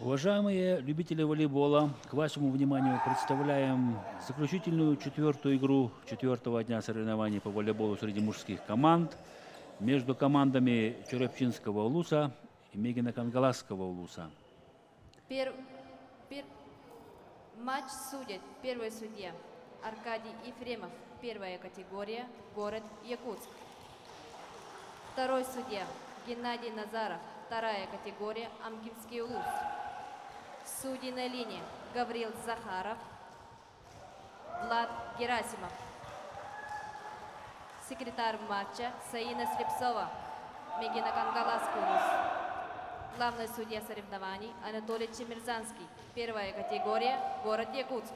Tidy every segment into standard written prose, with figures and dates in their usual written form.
Уважаемые любители волейбола, к вашему вниманию представляем заключительную четвертую игру четвертого дня соревнований по волейболу среди мужских команд между командами Черепчинского улуса и Мегино-Кангаласского улуса. Матч судит первый судья Аркадий Ефремов, первая категория, город Якутск. Второй судья Геннадий Назаров, вторая категория, Амкинский улус. Судьи на линии Гаврил Захаров, Влад Герасимов. Секретарь матча Саина Слепцова, Мегино-Кангаласский улус. Главный судья соревнований Анатолий Чемерзанский, первая категория, город Якутск.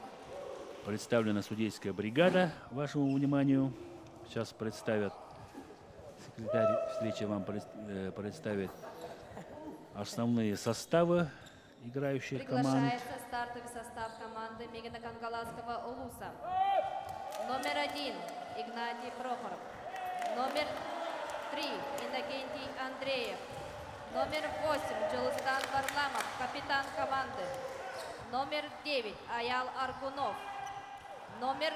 Представлена судейская бригада вашему вниманию. Сейчас представят, секретарь встречи вам представит основные составы играющих команд. Приглашается стартовый состав команды Мегино-Кангаласского улуса. Номер 1 Игнатий Прохоров. Номер 3 Иннокентий Андреев. Номер 8 Джулустан Варламов, капитан команды. Номер 9 Аял Аргунов. Номер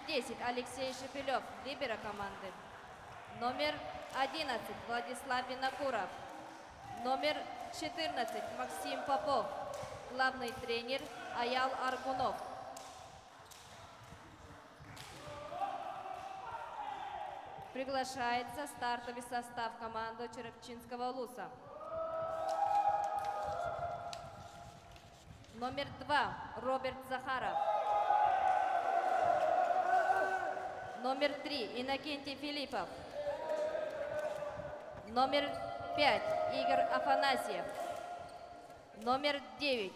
10 Алексей Шепелев, либеро команды. Номер 11 Владислав Винокуров. Номер 14 Максим Попов, главный тренер Аял Аргунов. Приглашается стартовый состав команды Черепчинского улуса. Номер 2 Роберт Захаров. Номер 3 Иннокентий Филиппов. Номер 5 Игорь Афанасьев. Номер 9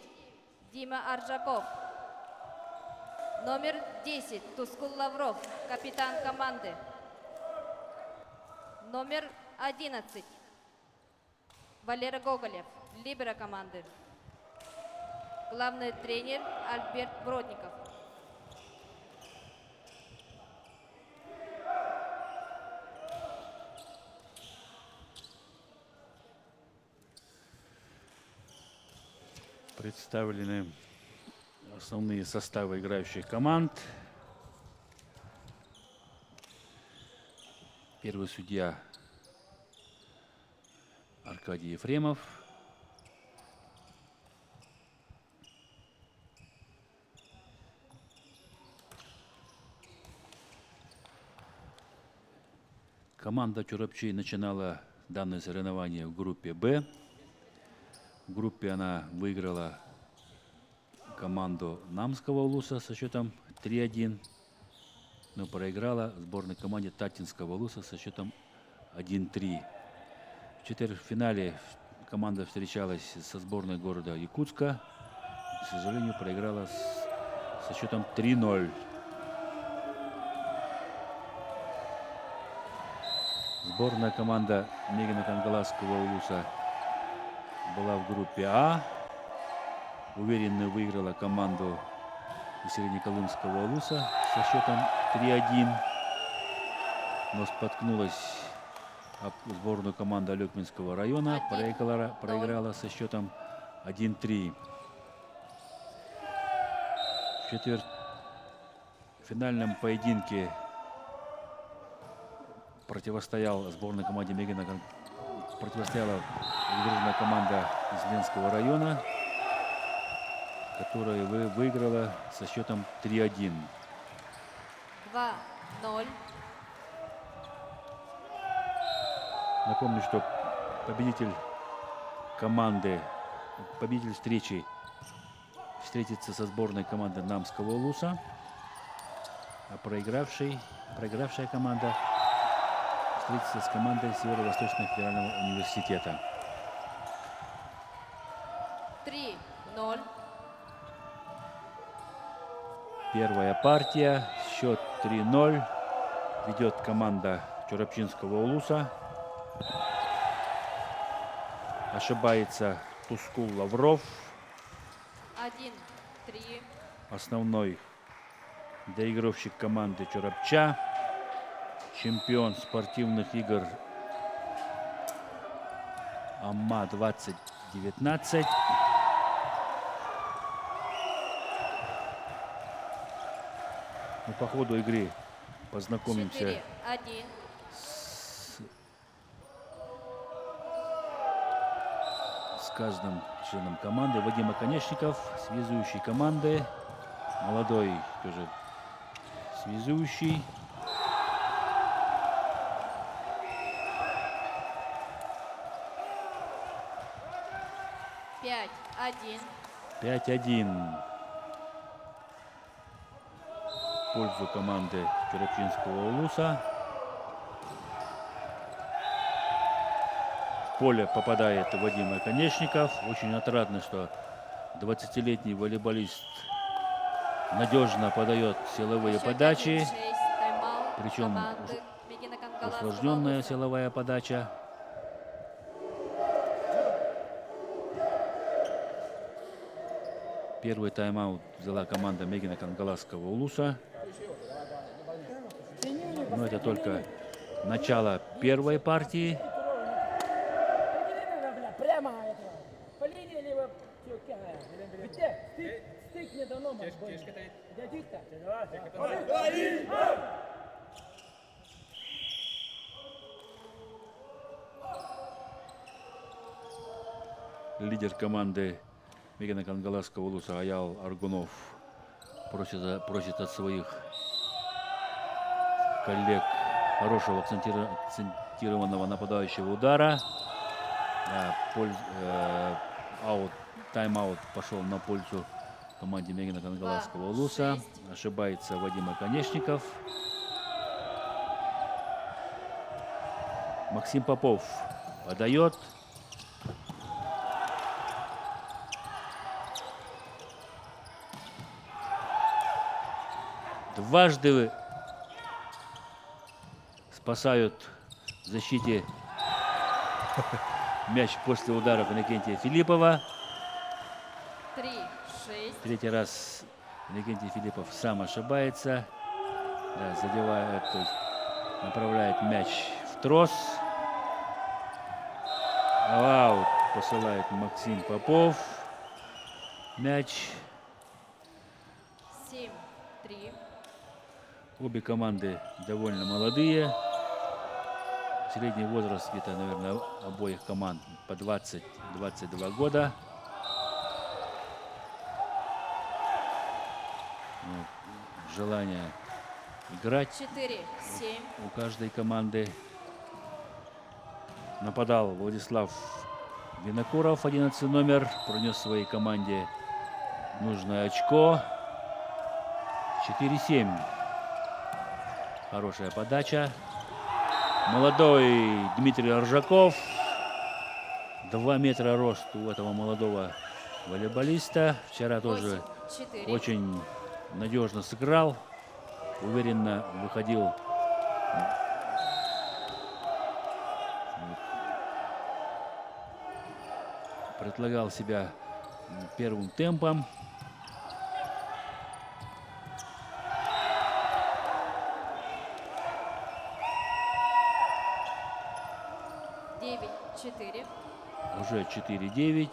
Дима Аржаков. Номер 10 Тускул Лавров, капитан команды. Номер 11 Валера Гоголев, либеро команды. Главный тренер Альберт Бродников. Представлены основные составы играющих команд. Первый судья Аркадий Ефремов. Команда Черепчи начинала данное соревнование в группе «Б». В группе она выиграла команду Намского улуса со счетом 3-1, но проиграла сборной команде Татинского улуса со счетом 1-3. В четвертьфинале команда встречалась со сборной города Якутска. К сожалению, проиграла со счетом 3-0. Сборная команда Мегино-Кангаласского улуса была в группе А. Уверенно выиграла команду Среднеколымского улуса со счетом 3-1. Но споткнулась об сборную команду Алекминского района. Проиграла со счетом 1-3. В четвертьфинальном поединке противостояла сборной команде противостояла дружная команда из Ленского района, которая выиграла со счетом 3-1. 2-0. Напомню, что победитель встречи встретится со сборной команды Намского улуса, а проигравшая команда встретится с командой Северо-Восточного федерального университета. 3-0. Первая партия. Счет 3-0. Ведет команда Черепчинского улуса. Ошибается Тускул Лавров. 1-3. Основной доигровщик команды Черепча. Чемпион спортивных игр АММА 19. Ну, по ходу игры познакомимся 4-1. с каждым членом команды. Вадим Оконечников, связующий команды. Молодой тоже связующий. Пять, один. 5-1 в пользу команды Черепчинского Улуса. В поле попадает Вадим Оконечников. Очень отрадно, что 20-летний волейболист надежно подает силовые Счет подачи. 1-6. Тайм-аут Причем команды Мегина Кангаласского Усложненная Улуса. силовая подача. Первый тайм-аут взяла команда Мегина Кангаласского Улуса. Но это только начало первой партии. Прямо этого. По линии либо стык не дано. Дядик-то. Лидер команды Мегина Кангаласского Улуса Аял Аргунов просит от своих коллег хорошего акцентированного нападающего удара. Да, тайм-аут пошел на пользу команде Мегина Кангаласского Улуса. 2-6. Ошибается Вадим Оконечников. Максим Попов подает. Дважды спасают в защите мяч после ударов Иннокентия Филиппова. 3-6. Третий раз Иннокентий Филиппов сам ошибается. Да, задевает, то есть направляет мяч в трос. А в аут посылает Максим Попов. Мяч. 7-3. Обе команды довольно молодые. Средний возраст где-то, наверное, обоих команд по 20-22 года. Вот. Желание играть 4-7. у каждой команды. Нападал Владислав Винокуров, 11 номер. Пронес своей команде нужное очко. 4-7. Хорошая подача. Молодой Дмитрий Ржаков. 2 метра рост у этого молодого волейболиста. Вчера тоже 8-4. очень надежно сыграл. Уверенно выходил. Предлагал себя первым темпом. Уже 4-9.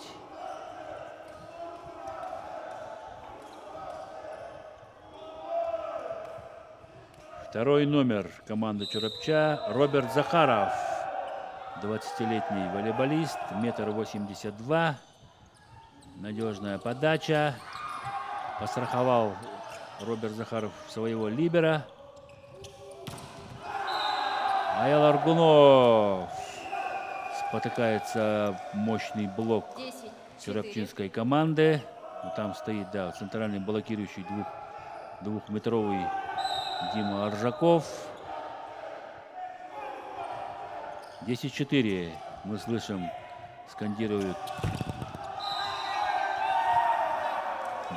Второй номер команды Чурапча Роберт Захаров. 20-летний волейболист, 1,82 м. Надежная подача. Постраховал Роберт Захаров своего либера. Аял Аргунов. Спотыкается мощный блок 10-4. чурапчинской команды. Ну, там стоит, да, центральный блокирующий двухметровый Дима Аржаков. 10-4. Мы слышим, скандируют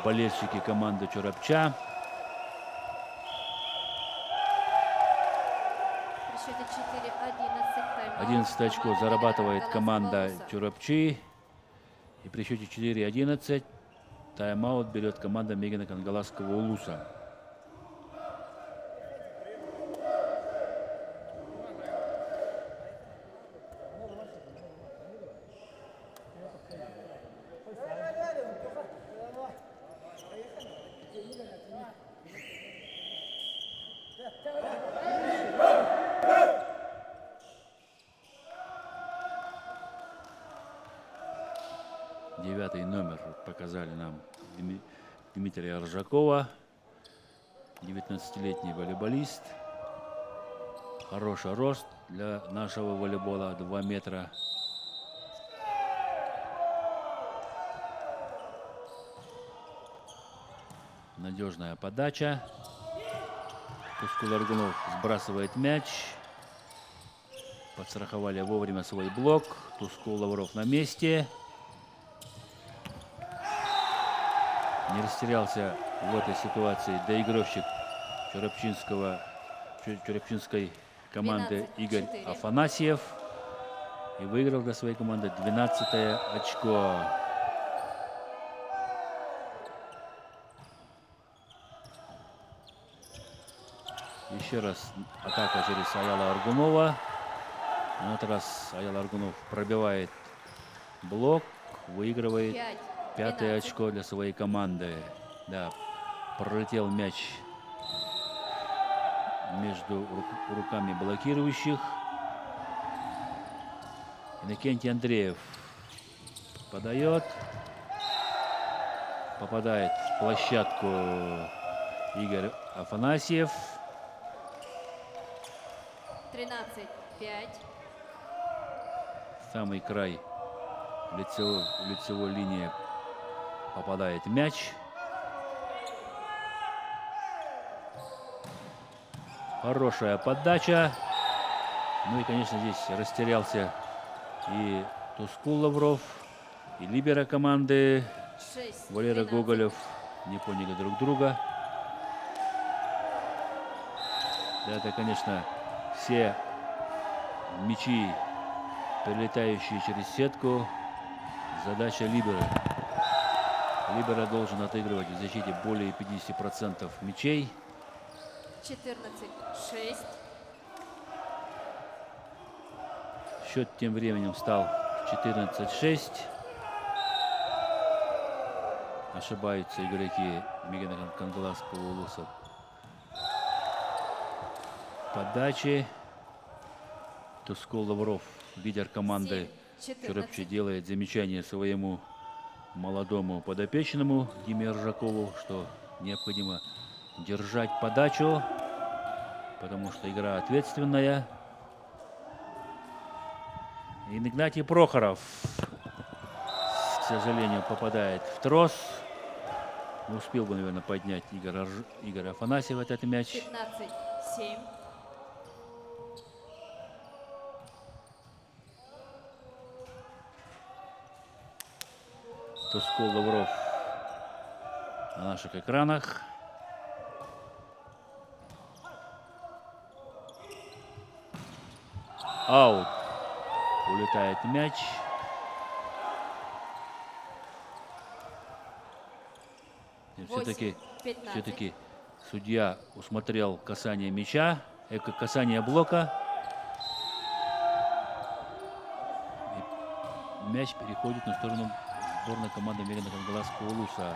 болельщики команды Чурапча. При счете 4-11. Тайм-аут 11 очко команды зарабатывает Мегина команда Кангаласского Улуса. Чурапчи. И при счете 4-11 тайм-аут берет команда Мегина Кангаласского Улуса. 9-й номер показали нам Дмитрия Ржакова. 19-летний волейболист. Хороший рост для нашего волейбола. 2 метра. Надежная подача. Тускул Аргунов сбрасывает мяч. Подстраховали вовремя свой блок. Тускул Лавров на месте. Не растерялся в этой ситуации доигровщик Черепчинской команды Игорь 12-4. Афанасьев. И выиграл для своей команды 12-е очко. Еще раз атака через Аяла Аргунова. На этот раз Аял Аргунов пробивает блок, выигрывает 5-е 5-12. очко для своей команды. Да, пролетел мяч между руками блокирующих. Иннокентий Андреев подает. Попадает в площадку Игорь Афанасьев. 13-5. Самый край лицевой линии попадает мяч. Хорошая подача. Ну и, конечно, здесь растерялся и Тускул Лавров, и либеро команды 6. Валера Гоголев. Не поняли друг друга. Да, это, конечно, все мячи, перелетающие через сетку, задача либера. Либера должен отыгрывать в защите более 50% мячей. 14-6. Счет тем временем стал 14-6. Ошибаются игроки Мегана Кангаласского улуса. Подачи. Тускул Лавров, лидер команды 7-14. Черепчи, делает замечание своему молодому подопечному Диме Ржакову, что необходимо держать подачу, потому что игра ответственная. И Игнатий Прохоров, к сожалению, попадает в трос. Успел бы, наверное, поднять Игорь Афанасьев этот мяч. 15-7. Тускул Лавров на наших экранах. Аут. Улетает мяч. Все-таки судья усмотрел касание мяча, касание блока. И мяч переходит на сторону сборной команды Мегана Кангаласского улуса.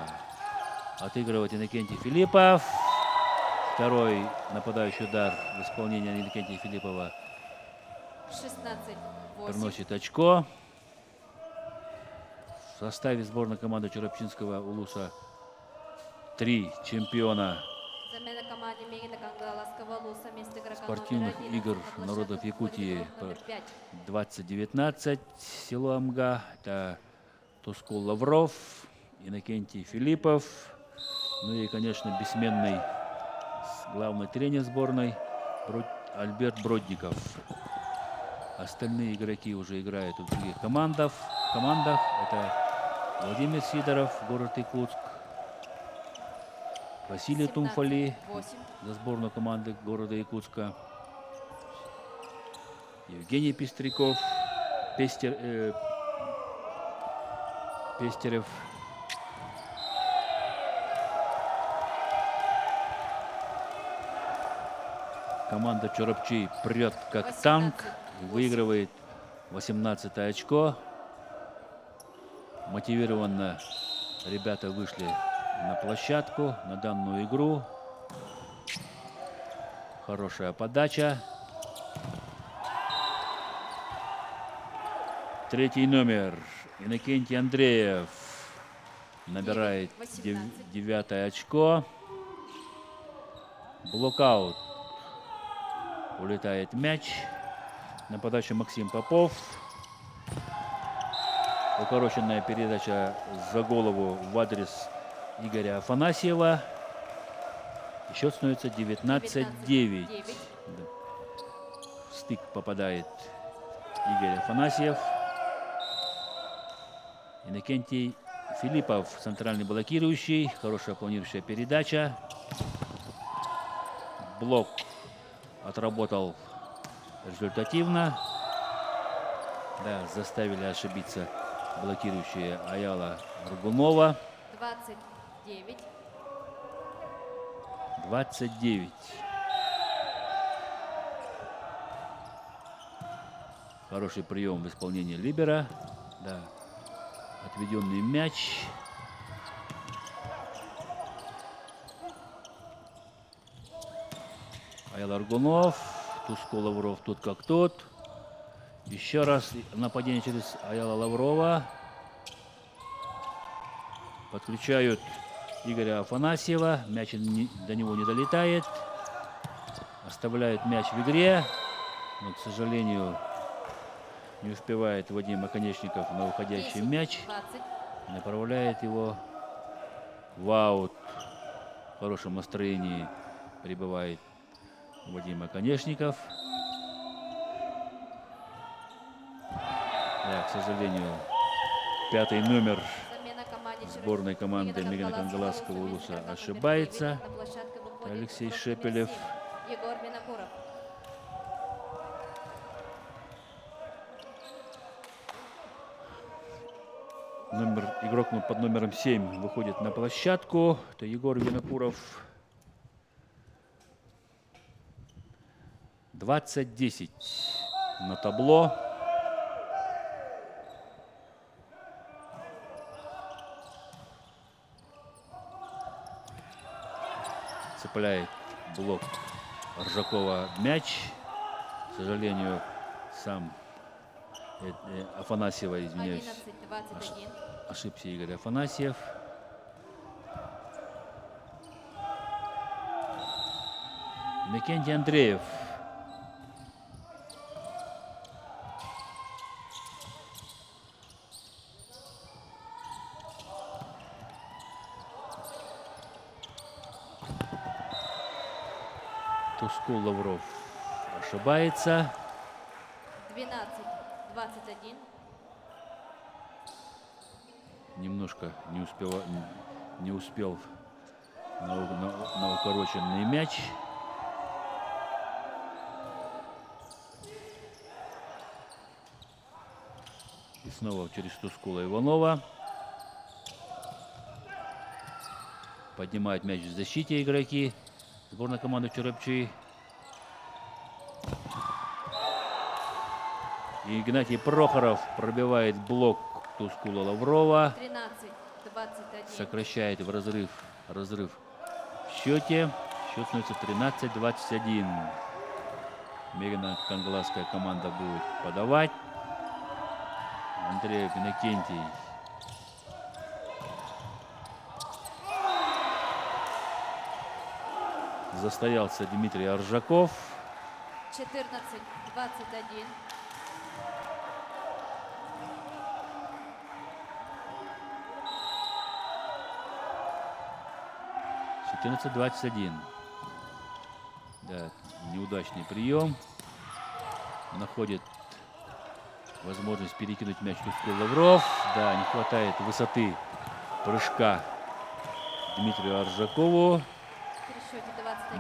Отыгрывает Иннокентий Филиппов. Второй нападающий удар в исполнении Иннокентия Филиппова 16-8. приносит очко. В составе сборной команды Черепчинского улуса 3 чемпиона Замена команде Мегана Кангаласского улуса. Место игрока спортивных номер 11 игр на площадке народов выходит Якутии игрок номер 5. 2019 село Амга. Это Тускул Лавров, Иннокентий Филиппов. Ну и, конечно, бессменный главный тренер сборной Альберт Бродников. Остальные игроки уже играют в других командах. Это Владимир Сидоров, город Якутск. Василий Тумфали 17-8. за сборную команды города Якутска. Евгений Пестряков, Пестерев. Команда Черепчи прет как танк, 18-8. выигрывает 18 очко. Мотивированно ребята вышли на площадку, на данную игру. Хорошая подача. Третий номер Иннокентий Андреев набирает 18. 9-е очко. Блокаут. Улетает мяч. На подачу Максим Попов. Укороченная передача за голову в адрес Игоря Афанасьева. И счет становится 19-9. 19-9. Да. В стык попадает Игорь Афанасьев. Иннокентий Филиппов, центральный блокирующий. Хорошая планирующая передача. Блок отработал результативно. Да, заставили ошибиться блокирующие Аяла Ргунова. 29. 29. Хороший прием в исполнении либера. Да. Отведенный мяч. Аял Аргунов. Туско Лавров тут как тут. Еще раз нападение через Аяла Лаврова. Подключают Игоря Афанасьева. Мяч до него не долетает. Оставляют мяч в игре. Но, к сожалению, не успевает Вадим Оконечников на уходящий 10, мяч. 20. Направляет его в аут. В хорошем настроении пребывает Вадим Оконечников. Да, к сожалению, 5-й номер Замена команде сборной команды Мегана Кангаласского улуса ошибается. Алексей Шепелев. Егор Винокуров. Игрок под номером 7 выходит на площадку. Это Егор Винокуров. 20-10 на табло. Цепляет блок Ржакова мяч. К сожалению, сам Афанасьева, извиняюсь, 11-21. ошибся Игорь Афанасьев. Иннокентий Андреев. Туско Лавров ошибается. 12-21. Немножко не успел на укороченный мяч. И снова через Тускула Иванова. Поднимают мяч в защите игроки. Сборная команды Чарапчи. И Игнатий Прохоров пробивает блок Тускула Лаврова. 13-21. Сокращает в разрыв в счете. Счет становится 13-21. Мегана Кангаласская команда будет подавать. Андреев Иннокентий. Застоялся Дмитрий Аржаков. 14-21. Да, неудачный прием. Находит возможность перекинуть мяч Туско Лавров. Да, не хватает высоты прыжка Дмитрию Аржакову.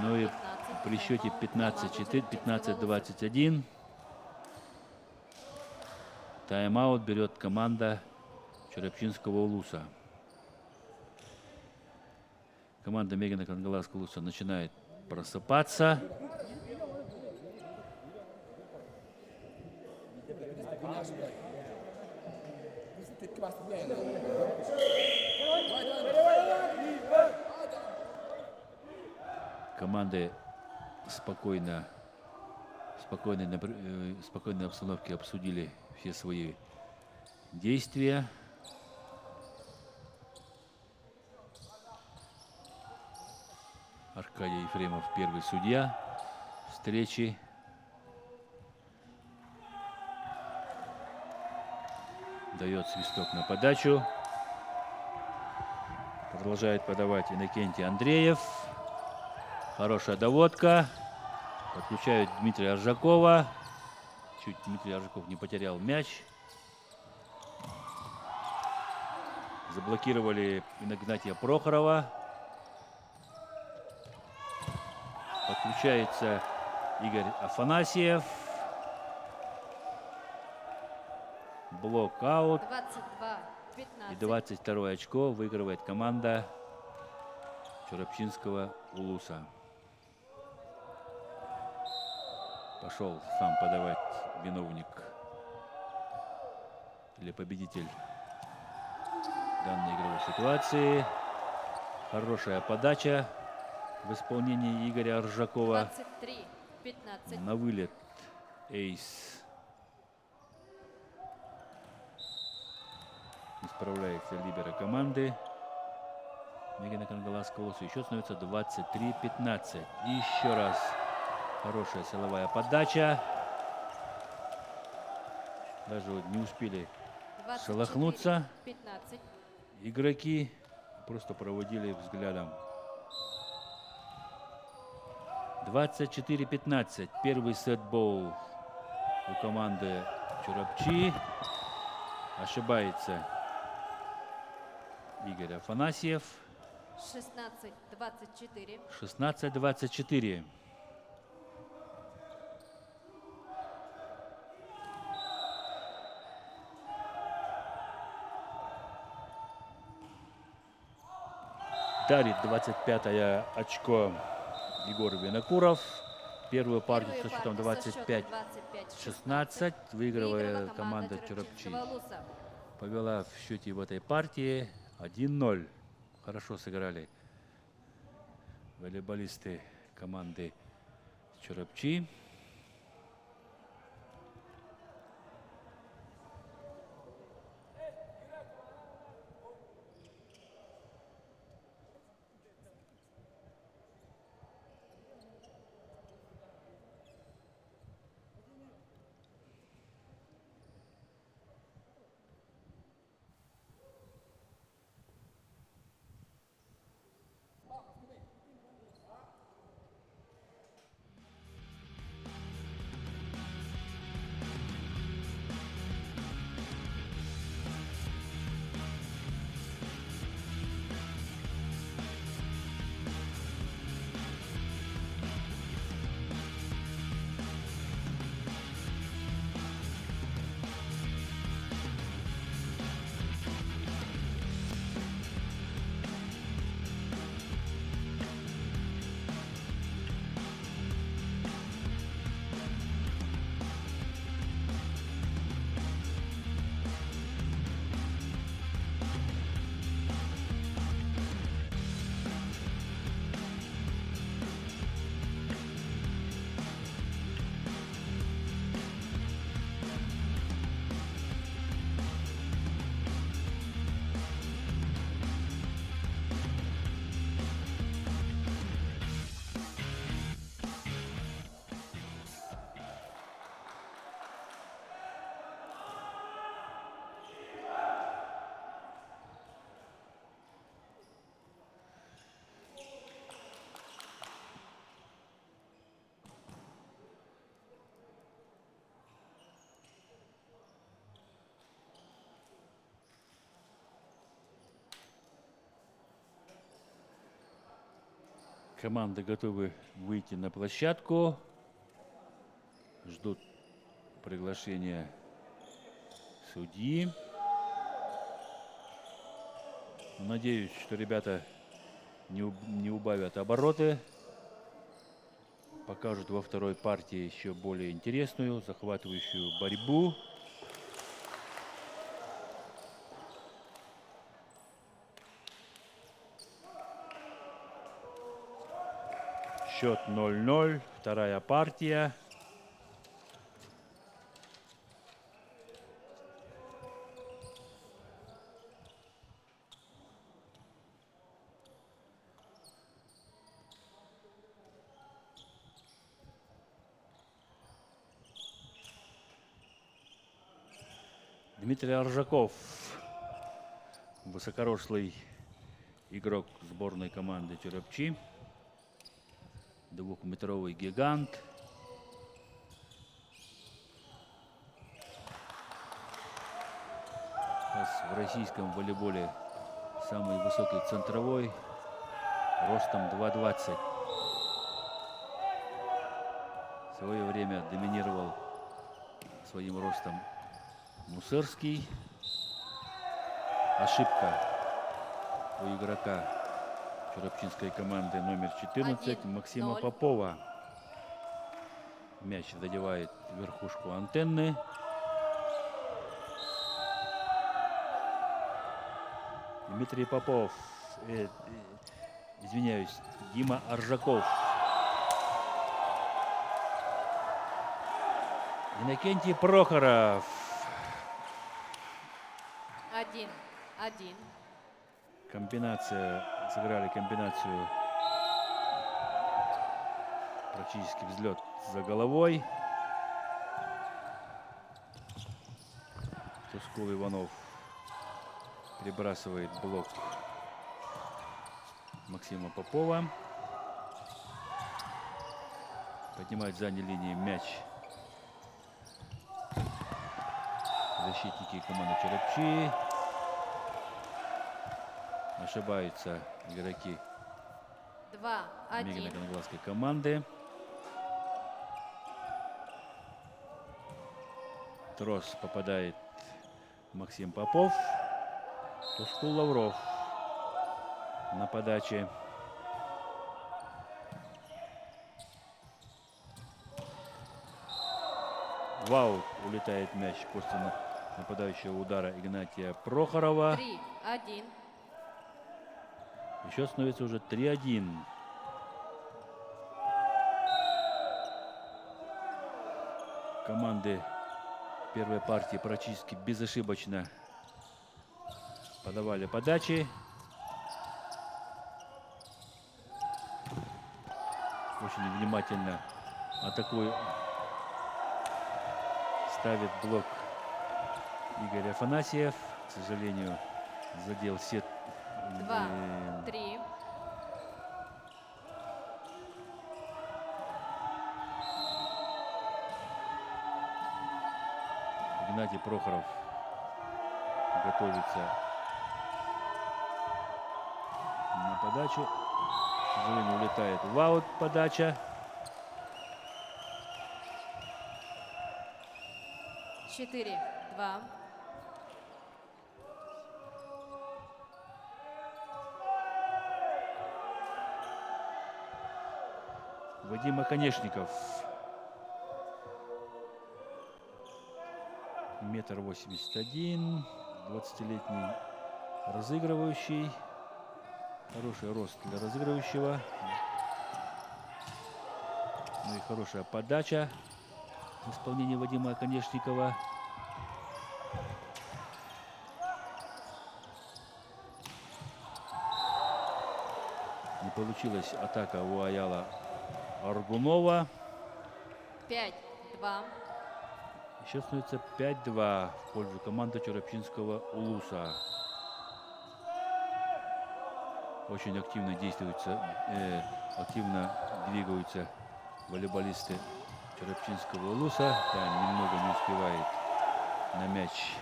Ну и при счете 15-21 тайм-аут берет команда Чарапчинского улуса. Команда Мегана Кангаласского улуса начинает просыпаться. Команды в спокойной обстановке обсудили все свои действия. Аркадий Ефремов, первый судья встречи. Дает свисток на подачу. Продолжает подавать Иннокентий Андреев. Хорошая доводка. Подключают Дмитрия Аржакова. Чуть Дмитрий Аржаков не потерял мяч. Заблокировали Игнатия Прохорова. Подключается Игорь Афанасьев. Блок-аут. 22-15. И 22 очко выигрывает команда Чурапчинского Улуса. Пошел сам подавать виновник или победитель данной игровой ситуации. Хорошая подача в исполнении Игоря Аржакова. 23-15. На вылет эйс. Не справляется либеро команды Мегина Кангаласского Улуса. Еще становится 23-15. И еще раз хорошая силовая подача. Даже вот не успели шелохнуться 15. игроки. Просто проводили взглядом. 24-15. Первый сетбол у команды Чурапчи. Ошибается Игорь Афанасьев. 16-24. 16-24. Дарит 25-е очко Егор Винокуров. Первую партию со счетом 25-16 выигрывая команда Чурапчи. Повела в счете в этой партии 1-0. Хорошо сыграли волейболисты команды Чурапчи. Команды готовы выйти на площадку. Ждут приглашения судьи. Надеюсь, что ребята не убавят обороты. Покажут во второй партии еще более интересную, захватывающую борьбу. Счет 0-0. Вторая партия. Дмитрий Аржаков, высокорослый игрок сборной команды Черепчи, двухметровый гигант. Сейчас в российском волейболе самый высокий центровой, ростом 2,20. В свое время доминировал своим ростом Мусырский. Ошибка у игрока черепчинской команды номер 14 1-0. Максима Попова. Мяч задевает верхушку антенны. Дмитрий Попов, извиняюсь, Дима Аржаков. Иннокентий Прохоров. 1-1. Комбинация, сыграли комбинацию, практически взлет за головой. Тускул Иванов перебрасывает блок Максима Попова. Поднимает задней линии мяч защитники команды Черепчи. Ошибаются игроки 2-1. Мегино-Коноглазской команды. Трос попадает Максим Попов. Тускул Лавров на подаче. В аут улетает мяч после нападающего удара Игнатия Прохорова. 3-1. Еще становится уже 3-1. Команды первой партии практически безошибочно подавали подачи. Очень внимательно атакует, ставит блок Игорь Афанасьев. К сожалению, задел сет. 2-3. Игнатий Прохоров готовится на подачу. К сожалению, улетает в аут подача. 4-2. Вадим Оконечников. 1,81 м. 20-летний разыгрывающий. Хороший рост для разыгрывающего. Ну и хорошая подача в исполнении Вадима Оконечникова. Не получилась атака у Аяла Аргунова. 5-2. Еще становится 5-2 в пользу команды Черепчинского Улуса. Очень активно действуются, активно двигаются волейболисты Черепчинского Улуса. Да, немного не успевает на мяч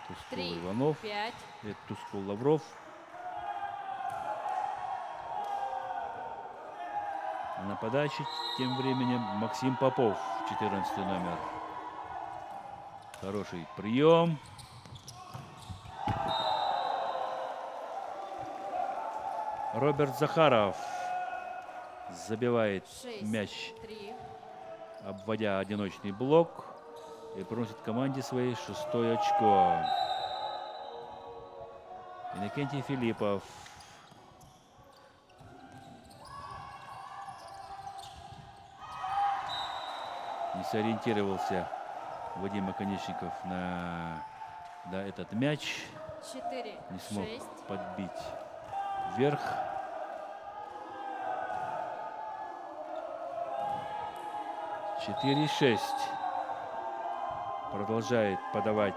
Тускул Иванов. 3-5. Это Тускул Лавров. А на подаче тем временем Максим Попов, 14 номер. Хороший прием. Роберт Захаров забивает мяч, 6-3. обводя одиночный блок, и приносит команде своей 6-е очко. Иннокентий Филиппов. Не сориентировался Вадим Оконечников на этот мяч. 4-6. Не смог подбить вверх. Четыре 6. продолжает подавать.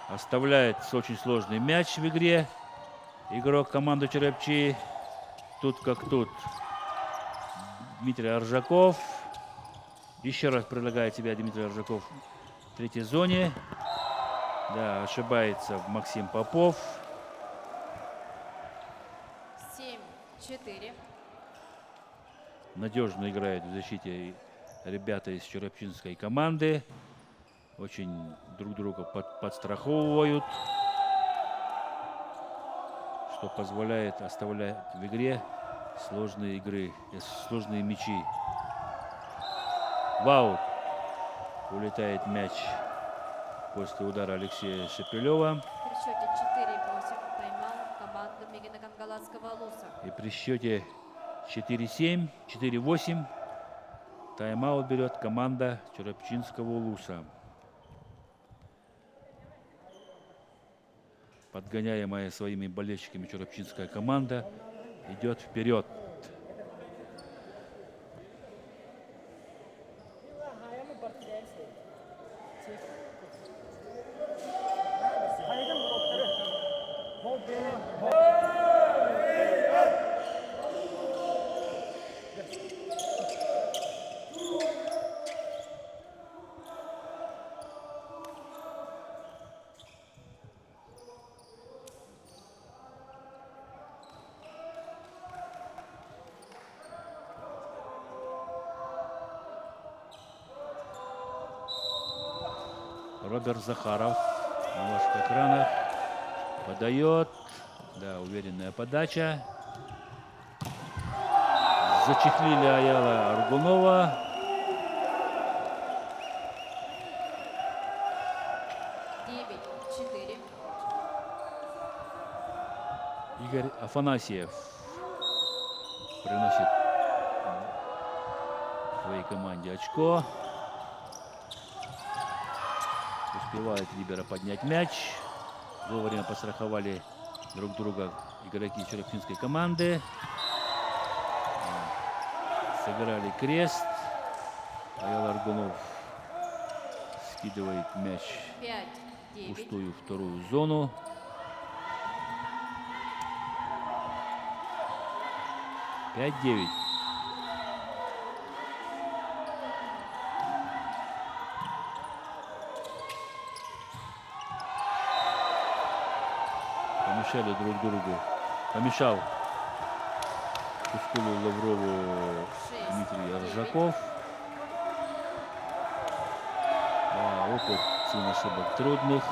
Оставляет очень сложный мяч в игре. Игрок команды Черепчи. Тут как тут. Дмитрий Аржаков. Еще раз предлагает себя Дмитрий Аржаков в третьей зоне. Да, ошибается Максим Попов. 7-4. Надежно играют в защите ребята из черепчинской команды. Очень друг друга подстраховывают, что позволяет оставлять в игре сложные игры, сложные мячи. Вау! Улетает мяч после удара Алексея Шепелева. При счете 4-8 тайм-аут команда Мегина Кангаласского Алуса. И при счете 4-7, 4-8 тайм-аут берет команда Черепчинского Улуса. Подгоняемая своими болельщиками черепчинская команда идет вперед. Прилагаем партнерство. Hayırdır blokları. Bol beni. Роберт Захаров на ваших экранах подает. Да, уверенная подача. Зачехлили Аяла Аргунова. Игорь Афанасьев приносит своей команде очко. Успевает либеро поднять мяч. Вовремя постраховали друг друга игроки черепчинской команды. Сыграли крест. Аял Аргунов скидывает мяч в пустую вторую зону. Пять 9. Помешали друг другу. Помешал Кускулу Лаврову Дмитрий Аржаков. Да, опыт 7 ошибок трудных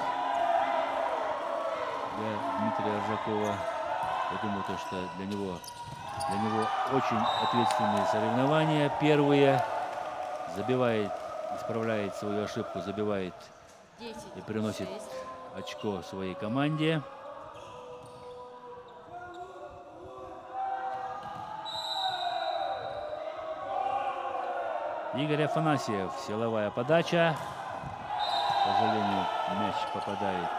для Дмитрия Аржакова. Я думаю, то, что для него очень ответственные соревнования. Первые. Забивает, исправляет свою ошибку, забивает и приносит очко своей команде. Игорь Афанасьев. Силовая подача. К сожалению, мяч попадает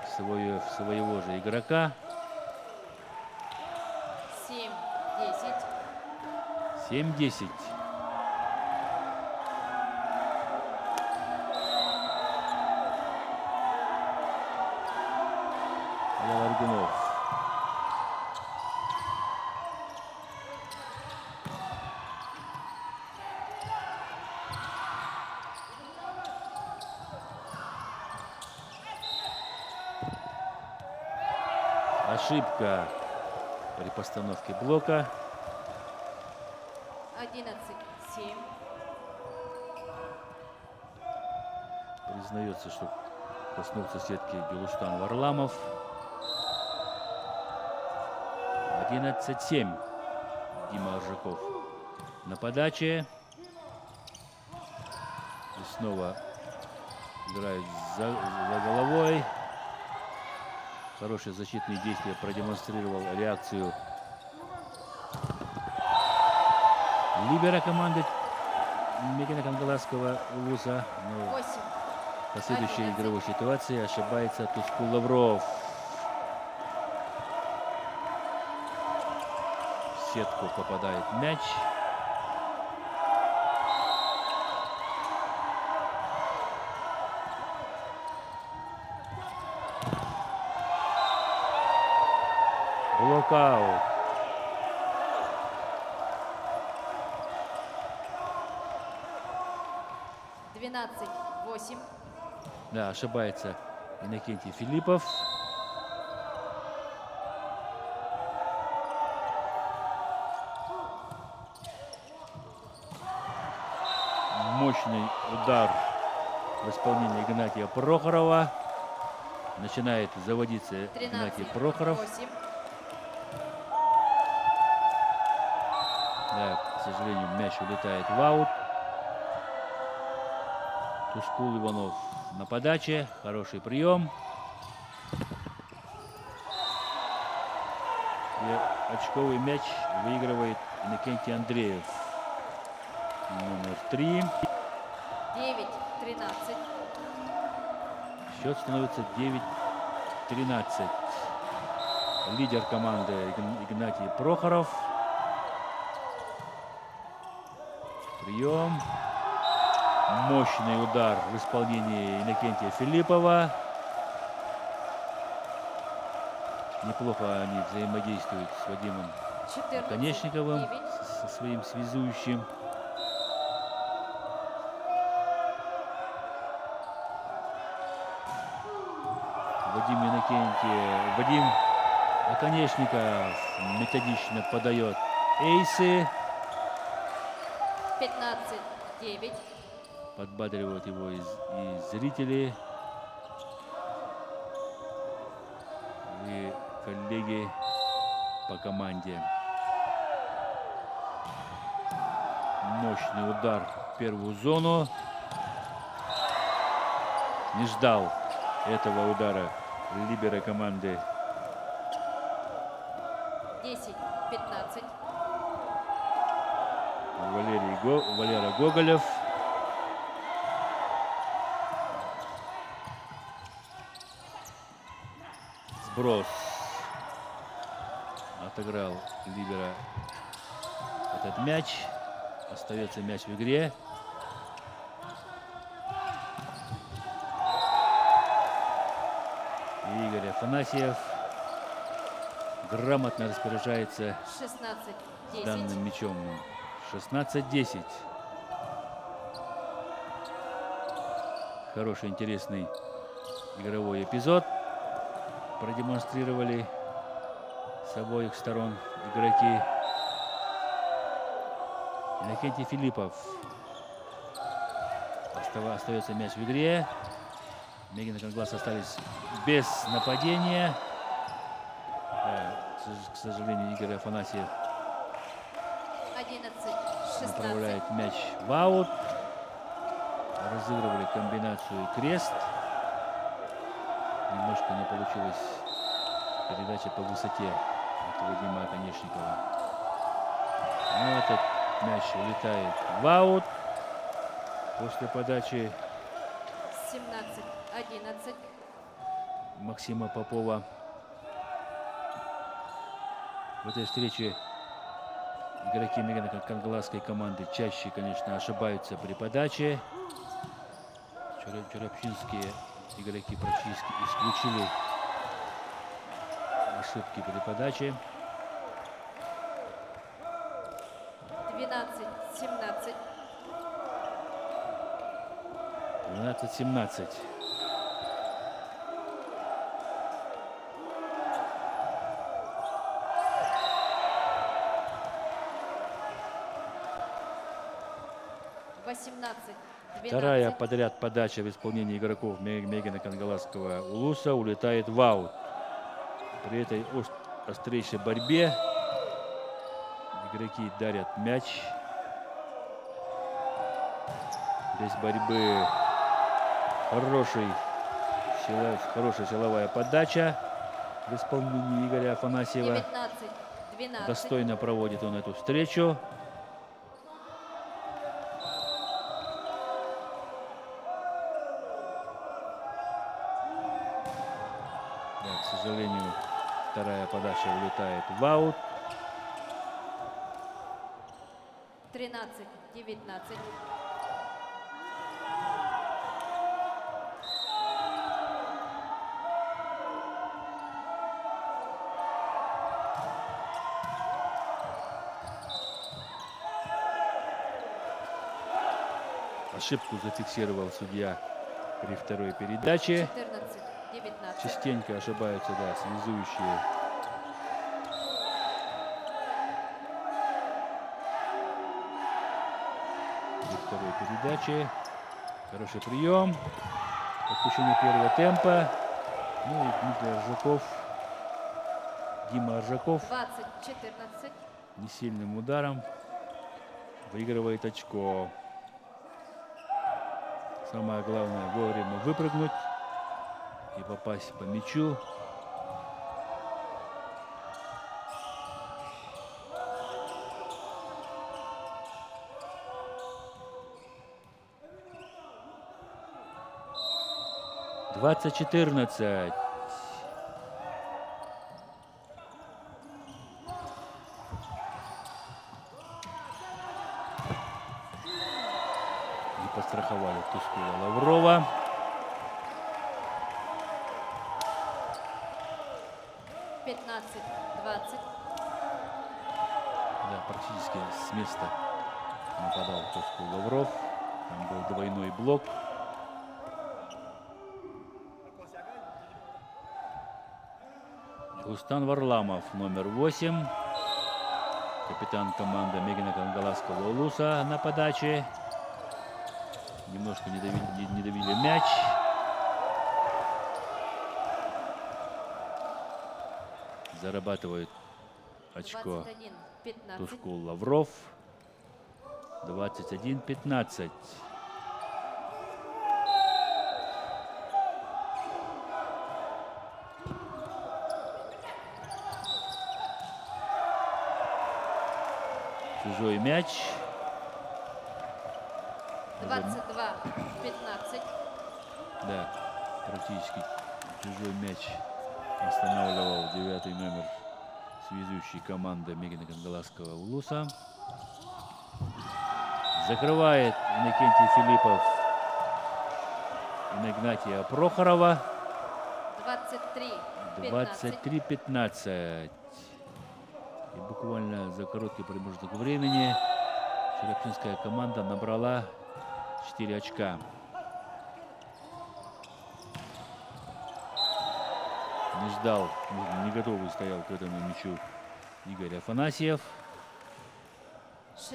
в своего же игрока. 7-10. Аял Аргунов. Ошибка при постановке блока. 11-7. Признается, что коснулся сетки Гелуштан Варламов. 11-7. Дима Аржаков на подаче. И снова играет за головой. Хорошие защитные действия, продемонстрировал реакцию либера команды Мегина Кангаласского Улуса. Но 8. в последующей игровой ситуации ошибается Тускул Лавров. В сетку попадает мяч. нокаут. — 12-8. Да, ошибается Иннокентий Филиппов. Мощный удар в исполнении Игнатия Прохорова. Начинает заводиться Игнатий Прохоров. 13-8. Да, к сожалению, мяч улетает в аут. Тускул Иванов на подаче. Хороший прием. И очковый мяч выигрывает Иннокентий Андреев. Номер 3. 9-13. Счет становится 9-13. Лидер команды Игнатий Прохоров. Прием. Мощный удар в исполнении Иннокентия Филиппова. Неплохо они взаимодействуют с Вадимом 14-9. Конечниковым, со своим связующим. Вадим Оконечников методично подает эйсы. 15-9. Подбадривают его и зрители, и коллеги по команде. Мощный удар в первую зону. Не ждал этого удара либеро команды. 10-15. Валера Гоголев. Сброс. Отыграл либеро этот мяч. Остается мяч в игре. И Игорь Афанасьев грамотно распоряжается 16-10. данным мячом. 16-10. Хороший, интересный игровой эпизод продемонстрировали с обоих сторон игроки. Иннокентий Филиппов. Остается мяч в игре. Мегин и Канглас остались без нападения. К сожалению, Игорь Афанасьев 11-16. направляет мяч в аут. Разыгрывали комбинацию крест. Немножко не получилась передача по высоте от Вадима Оконечникова. Но этот мяч улетает в аут после подачи 17-11. Максима Попова. В этой встрече игроки Мегино-Кангласской команды чаще, конечно, ошибаются при подаче. Чарапчинские игроки практически исключили ошибки при подаче. 12-17. 12-17. Вторая подряд подача в исполнении игроков Мегина Кангаласского Улуса улетает в аут. При этой острейшей борьбе игроки дарят мяч. Без борьбы хорошая силовая подача в исполнении Игоря Афанасьева. 19-12. Достойно проводит он эту встречу. Да, к сожалению, вторая подача улетает в аут. 13-19. Ошибку зафиксировал судья при второй передаче. 14-19. Частенько ошибаются, да, связующие. При второй передаче. Хороший прием. Подключение первого темпа. Ну и Дмитрий Аржаков. Дима Аржаков 20-14. несильным ударом выигрывает очко. Самое главное вовремя выпрыгнуть и попасть по мячу. Двадцать 14. Не подстраховали Тускула Лаврова. Да, практически с места нападал Тускул Лавров. Там был двойной блок. Густан Варламов, номер 8. Капитан команды Мегина Кангаласского Улуса на подаче. Немножко не давили мяч. Зарабатывает очко 21-15. Тускул Лавров. 21-15. Чужой мяч. 22-15. Да, практически чужой мяч останавливал 9-й номер связующей команды Мегина Кангаласского Улуса. Закрывает Иннокентий Филиппов и Игнатия Прохорова. 23-15. И буквально за короткий промежуток времени черепчинская команда набрала 4 очка. Не ждал, не готовый стоял к этому мячу Игорь Афанасьев. 16-23.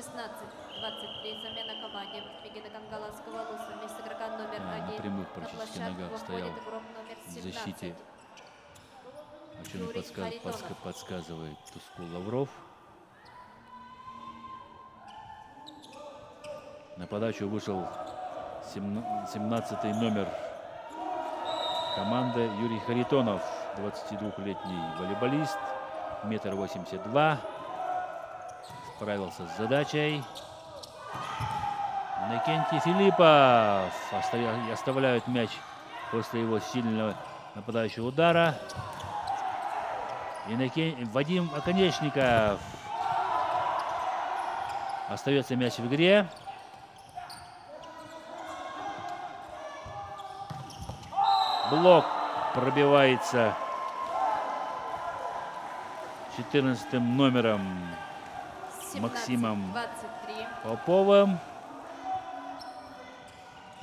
Замена команде Мегина Кангаласского Улуса. Вместо игрока номер Да, на 1 прямых на практически площадку ногах выходит стоял игрок номер в 17. защите, о чем Юрий и Харитонов. подсказывает Тускул Лавров. На подачу вышел 17-й номер команды Юрий Харитонов, 22-летний волейболист, 1,82 м. Справился с задачей. Иннокентий Филиппов оставляют мяч после его сильного нападающего удара. Вадим Оконечников. Остается мяч в игре. Блок пробивается 14-м номером Максимом 23. Поповым.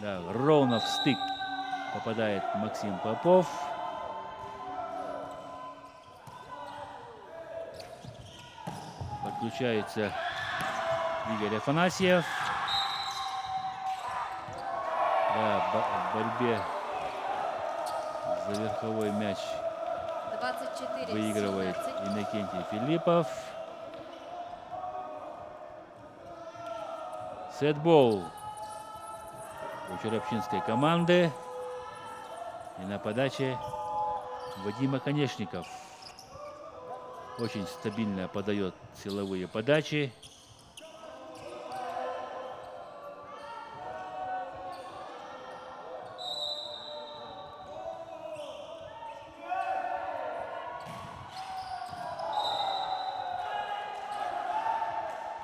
Да, ровно в стык попадает Максим Попов. Подключается Игорь Афанасьев. Да, в борьбе за верховой мяч 24. выигрывает 17. Иннокентий Филиппов. Сетбол у черепчинской команды. И на подаче Вадим Оконечников. Очень стабильно подает силовые подачи.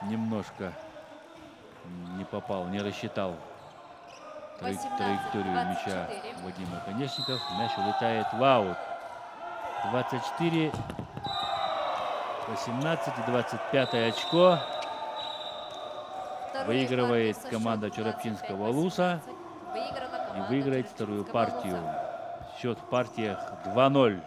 Немножко не попал, не рассчитал 18, траекторию мяча 24. Вадим Оконечников. Мяч улетает в аут. 24-18 и 25 очко Вторую Выигрывает партию со команда счетом Чарапчинского 25-18 Луса выиграла и команда выиграет вторую Чарапчинского партию. Луса. Счет в партиях 2-0.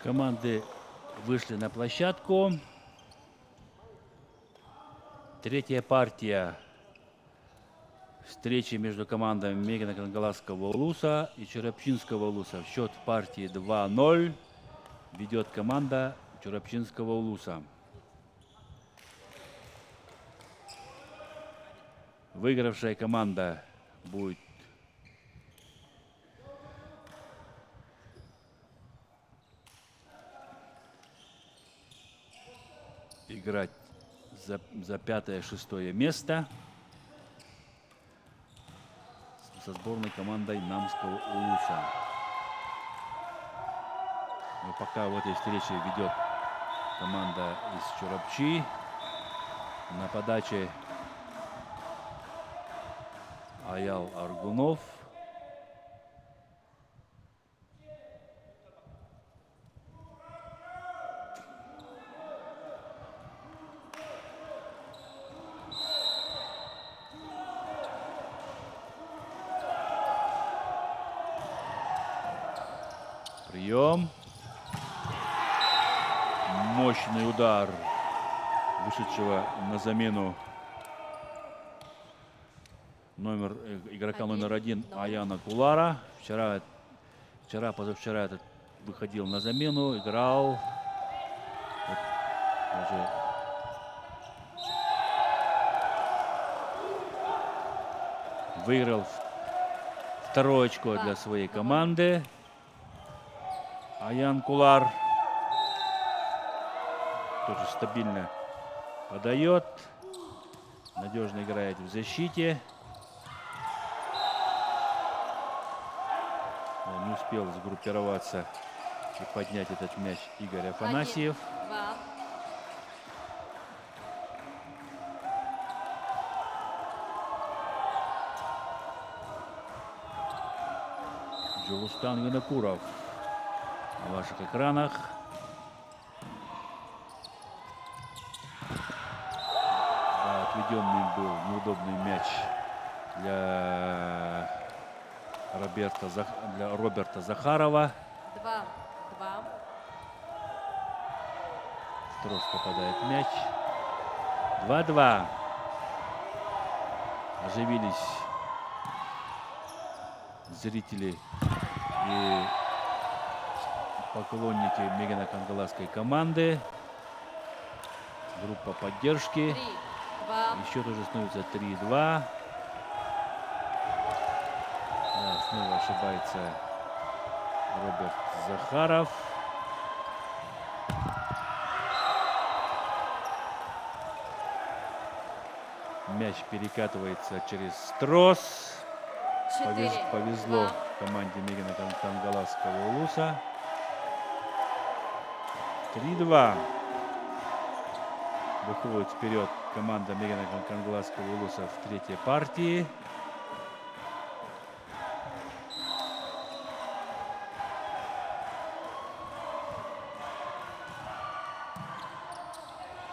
Команды вышли на площадку. Третья партия встречи между командами Мегина Кангаласского Улуса и Чарапчинского Улуса. В счет в партии 2-0 ведет команда Чарапчинского Улуса. Выигравшая команда будет играть за 5-6 место со сборной командой Намского Улуса. Но пока в этой встрече ведет команда из Чарапчи. На подаче Аял Аргунов. Прием. Мощный удар вышедшего на замену игрока номер 1 Аяна Кулара. Вчера Вчера, позавчера этот выходил на замену, играл. Вот уже выиграл второе очко для своей команды. Аян Кулар тоже стабильно подает. Надежно играет в защите. Не успел сгруппироваться и поднять этот мяч Игорь Афанасьев. 1-2. Джулустан Винокуров на ваших экранах. Да, отведенный был неудобный мяч для Роберта Захарова. 2-2. Трос попадает мяч. 2-2. Оживились зрители и поклонники Мегино-Кангаласской команды. Группа поддержки. 3-2. Счет уже становится 3-2. Да, снова ошибается Роберт Захаров. Мяч перекатывается через трос. 4-2. Повезло команде Мегино-Кангаласского Улуса. 3-2. Выходит вперед команда Мегино-Кангаласского Улуса в третьей партии.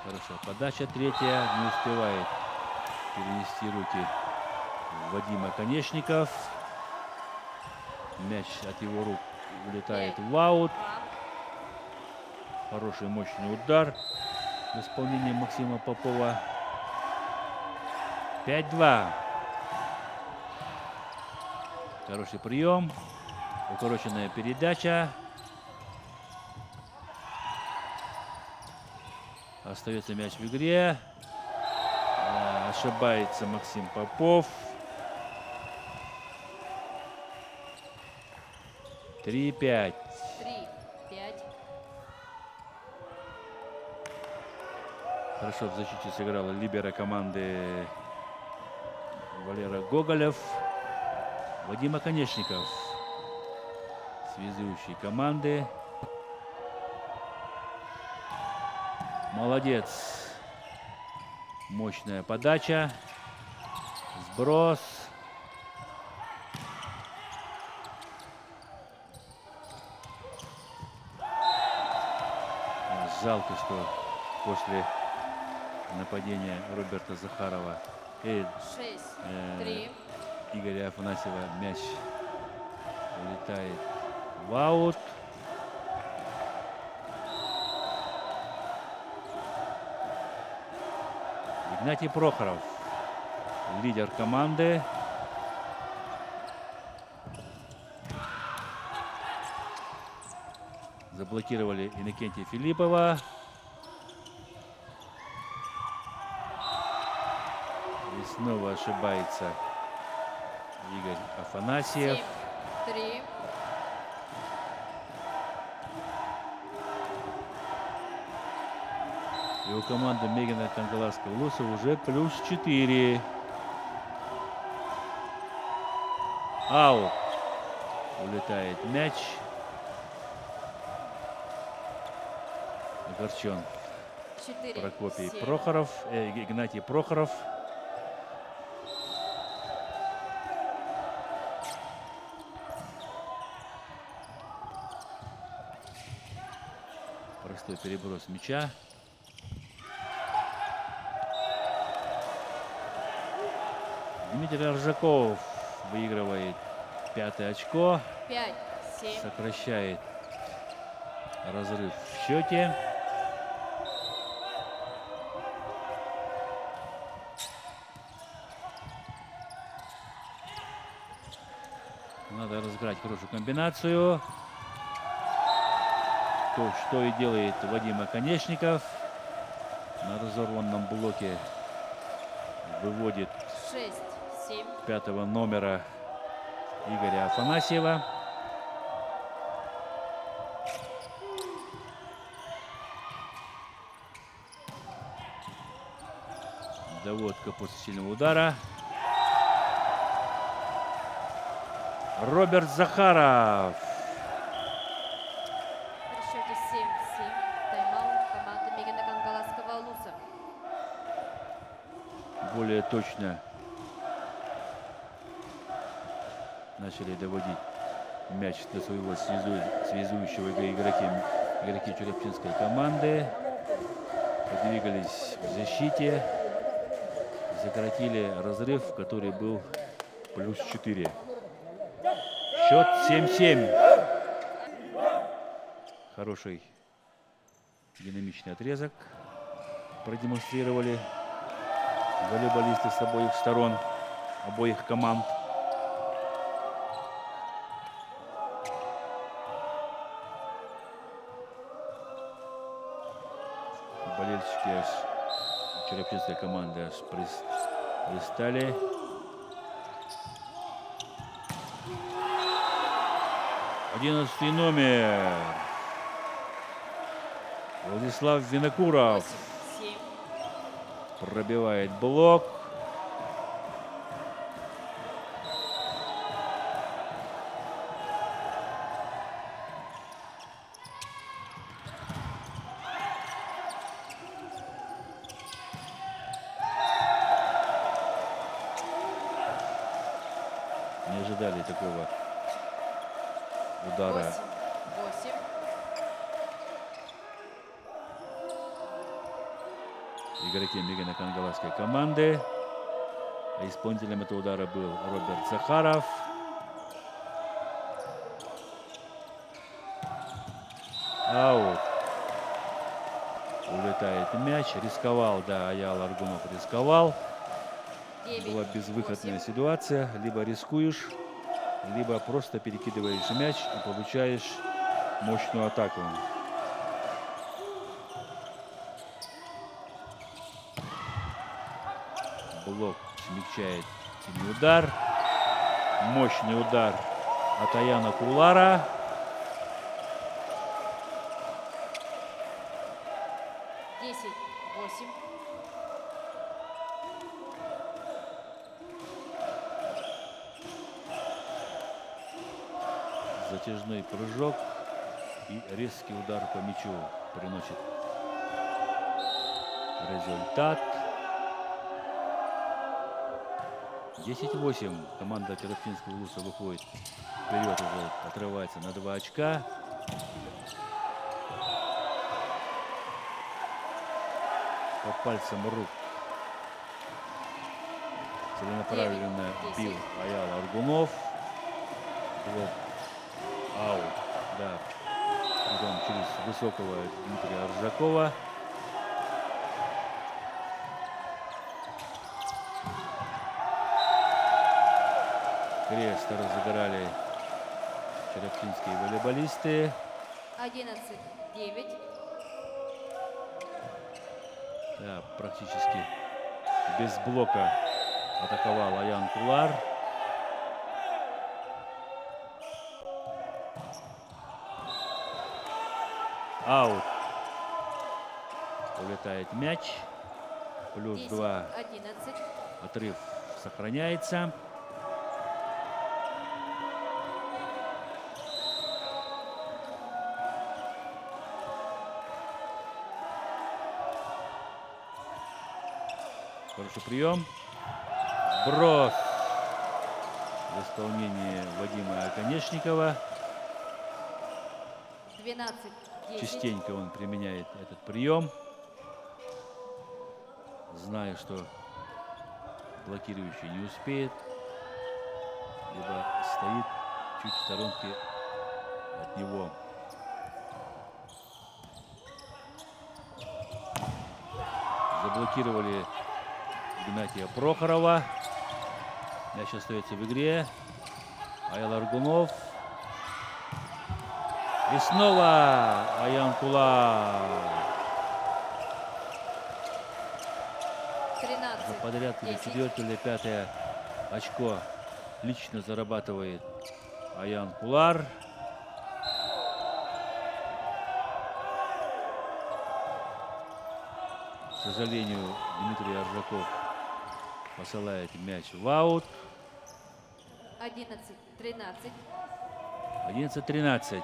Хорошая подача, третья. Не успевает перенести руки Вадима Конечников. Мяч от его рук улетает в аут. Хороший мощный удар в исполнении Максима Попова. 5-2. Хороший прием. Укороченная передача. Остается мяч в игре. Ошибается Максим Попов. 3-5. 3-5. Хорошо в защите сыграла либеро команды Валера Гоголев. Вадим Оконечников, связующий команды. Молодец. Мощная подача. Сброс. Жалко, что после нападения Роберта Захарова и 6-3. Игоря Афанасьева мяч улетает в аут. Игнатий Прохоров, лидер команды. Заблокировали Иннокентия Филиппова. И снова ошибается Игорь Афанасьев. 7-3. И у команды Мегино-Кангаласского Улуса уже +4. Аут. Улетает мяч. Огорчен Прокопий 4-7. Прохоров, Игнатий Прохоров. Простой переброс мяча. Дмитрий Ржаков выигрывает 5-е очко. 5-7. Сокращает разрыв в счете. Надо разыграть хорошую комбинацию. То, что и делает Вадим Оконечников. На разорванном блоке выводит 6-7. 5-го номера Игоря Афанасьева. Доводка после сильного удара. Роберт Захаров. При счете 7-7. Тайм-аут команды Мегина Кангаласского Алуса. Более точно начали доводить мяч до своего связующего игроки Черепчинской команды. Подвигались в защите. Сократили разрыв, который был +4. Счет 7-7. Хороший динамичный отрезок продемонстрировали волейболисты с обоих сторон, обоих команд. Болельщики Черепчинской команды аж пристали. Одиннадцатый номер Владислав Винокуров 8-7. пробивает блок. Не ожидали такого удара. 8-8. Игроки Мегина Кангаласской команды. А исполнителем этого удара был Роберт Захаров. Аут. Улетает мяч. Рисковал, да, Аял Аргунов рисковал. 9. Была безвыходная ситуация. Либо рискуешь, либо просто перекидываешь мяч и получаешь мощную атаку. Блок смягчает сильный удар. Мощный удар от Аяна Кулара. Десять. 8. Затяжной прыжок и резкий удар по мячу приносит результат. 10-8. Команда Черепчинского Улуса выходит вперед, уже отрывается на 2 очка. По пальцам рук целенаправленно 9-10. бил Аял Аргунов. Блок аут, да, потом через высокого Дмитрия Аржакова. Крест разыграли черепчинские волейболисты. 11-9. Да, практически без блока атаковал Аян Кулар. Аут. Улетает мяч. Плюс 2. 10-11. Отрыв сохраняется. Хороший прием. Сброс в исполнении Вадима Оконечникова. 12-10. Частенько он применяет этот прием, зная, что блокирующий не успеет, либо стоит чуть в сторонке от него. Заблокировали Игнатия Прохорова. Мяч остается в игре. Аял Аргунов И снова Аян Кулар. 13. Подряд или 10. четвертое или пятое очко лично зарабатывает Аян Кулар. К сожалению, Дмитрий Аржаков посылает мяч в аут. 11. 13. 11-13.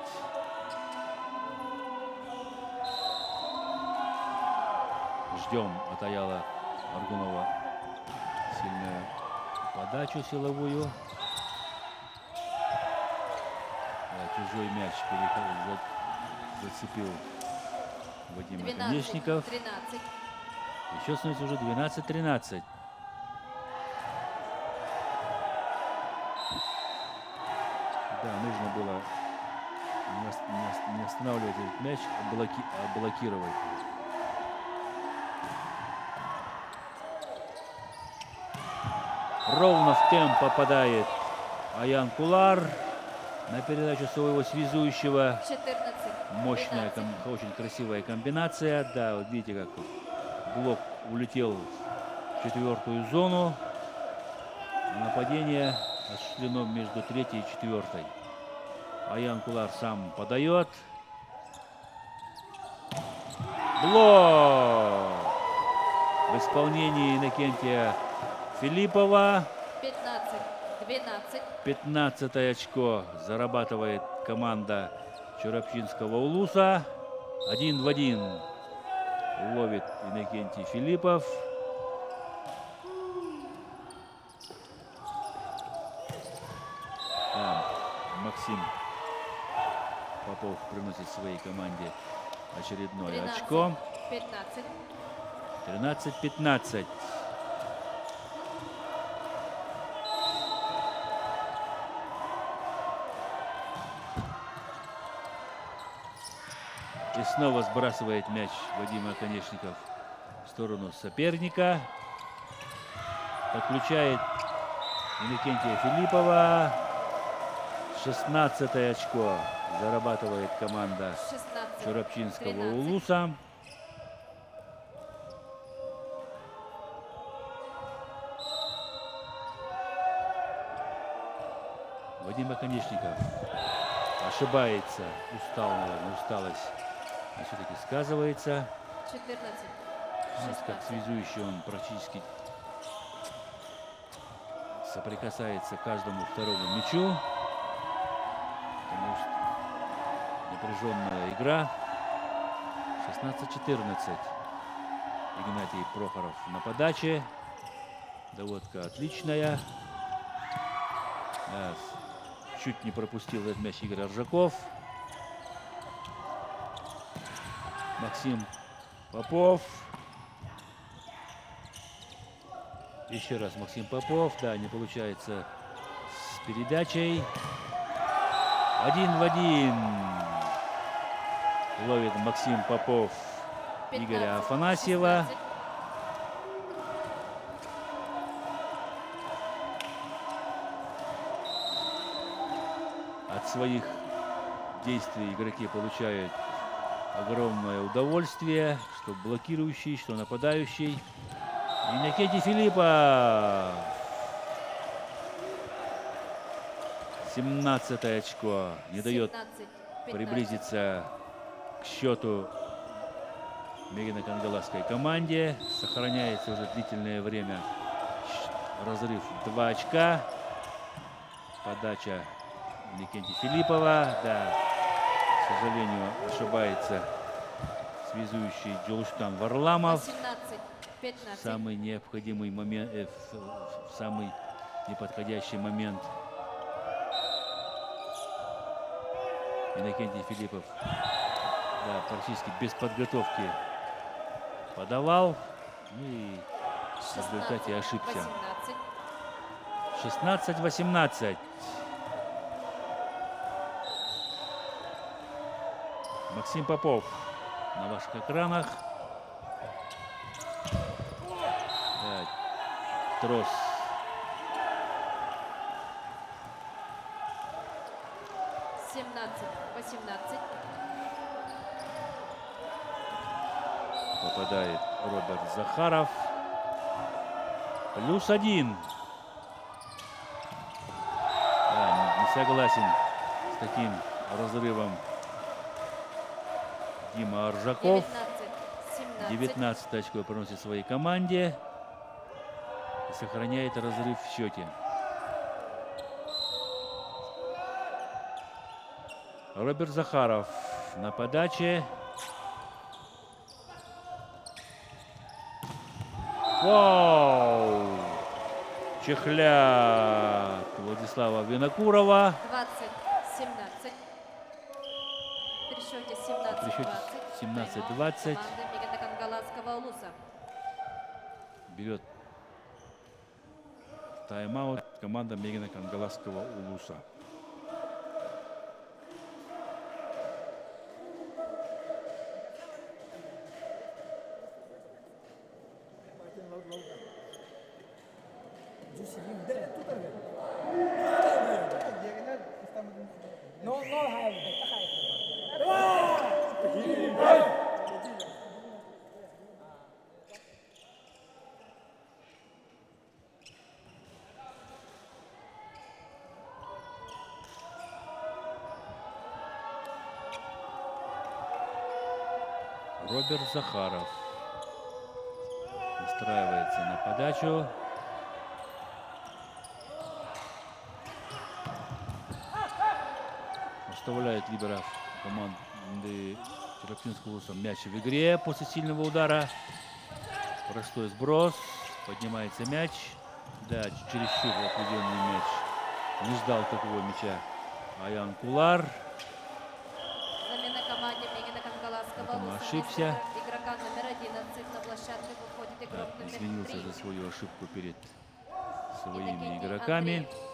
Ждем от Аяла Аргунова сильную подачу силовую. Чужой мяч зацепил Вадим 12. Наконечников. 13. Еще становится уже 12-13. Да, нужно было не останавливать этот мяч, а блокировать. Ровно в темп попадает Аян Кулар на передачу своего связующего. 14. Мощная, 12. очень красивая комбинация. Да, вот видите, как блок улетел в четвертую зону. Нападение осуществлено между третьей и четвертой. Аян Кулар сам подает. Блок в исполнении Иннокентия Филиппова. 15. 12. 15 очко зарабатывает команда Чурапчинского Улуса. 1 в 1 ловит Иннокентий Филиппов. Да, Максим Попов приносит своей команде очередное 13. очко. 15. 13-15. И снова сбрасывает мяч Вадим Наконечников в сторону соперника. Подключает Иннокентия Филиппова. 16 очко зарабатывает команда 16. Чурапчинского 13. Улуса. Вадим Наконечников ошибается. Устал, наверное, усталость все-таки сказывается. 14. У нас как 16. связующий он практически соприкасается к каждому второму мячу. Потому что напряженная игра. 16-14. Игнатий Прохоров на подаче. Доводка отличная. Да, чуть не пропустил этот мяч Игорь Аржаков. Максим Попов. Еще раз Максим Попов. Да, не получается с передачей. 1 в 1. Ловит Максим Попов 15. Игоря Афанасьева. 16. От своих действий игроки получают огромное удовольствие, что блокирующий, что нападающий. Иннокентий Филиппов. 17 очко. Не дает 17. 15. приблизиться к счету Мегино-Кангаласской команде. Сохраняется уже длительное время разрыв 2 очка. Подача Иннокентия Филиппова. Да, к сожалению, ошибается связующий Джолуштан Варламов. 18. 15. В самый необходимый момент, в самый неподходящий момент. Иннокентий Филиппов, да, практически без подготовки подавал. И в результате ошибся. 18. 16-18. Максим Попов на ваших экранах. Да, трос. 17-18. Попадает Роберт Захаров. +1. Да, не согласен с таким разрывом Дима Аржаков. 19-17. 19 очко приносит своей команде и сохраняет разрыв в счете. Роберт Захаров на подаче. Вау! Чехляк Владислава Винокурова. 20-17. При счете При счете 17-20. 17-20. Команда Мегана Кангаласского улуса. Берет тайм-аут команда Мегана Кангаласского улуса. No, no hay, Роберт Захаров настраивается на подачу. Оставляет либеров команды Череповецкого улуса мяч в игре после сильного удара. Простой сброс. Поднимается мяч. Да, чересчур определенный мяч. Не ждал такого мяча Аян Кулар. Замена команде Мегана Кангаласского Поэтому улуса. ошибся. Вместо игрока номер 11 на площадке выходит игрок номер Извинился 3. за свою ошибку перед своими Иннокентий игроками. Андреев.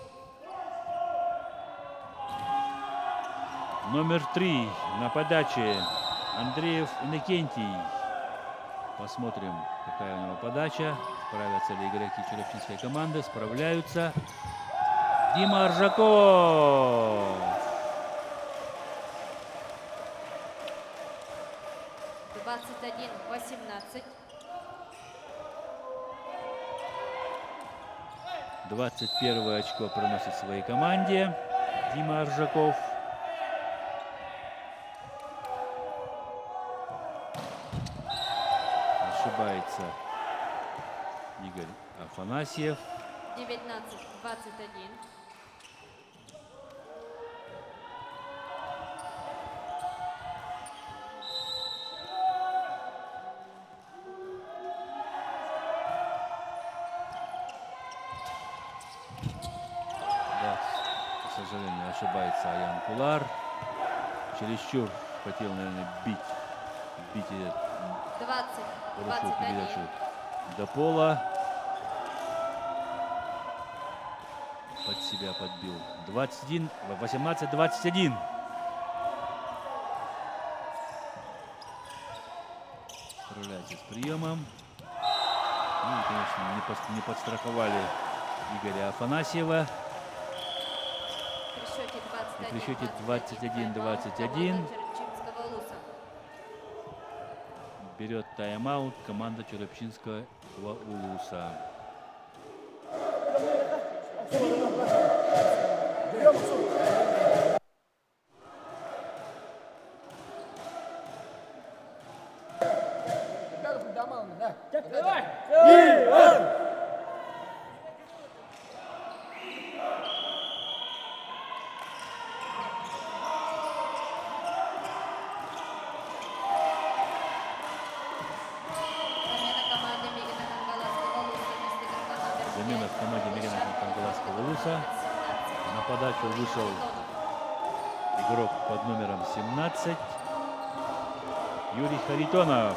Номер 3 на подаче Андреев Иннокентий. Посмотрим, какая у него подача. Справятся ли игроки череповецкой команды. Справляются. Дима Аржаков. 21-18. 21 очко приносит своей команде Дима Аржаков. Ошибается Игорь Афанасьев. 19-21. Да, к сожалению, ошибается Аян Кулар. Чересчур хотел, наверное, бить хорошую 20-21. передачу до пола. Под себя подбил. 18-21. Справляется с приемом. Ну и, конечно, не подстраховали Игоря Афанасьева. При счете 21-21. Берет тайм-аут команда Череповецкого улуса. Замена в команде Мегана Кангаласского улуса. На подачу вышел игрок под номером 17 Юрий Харитонов.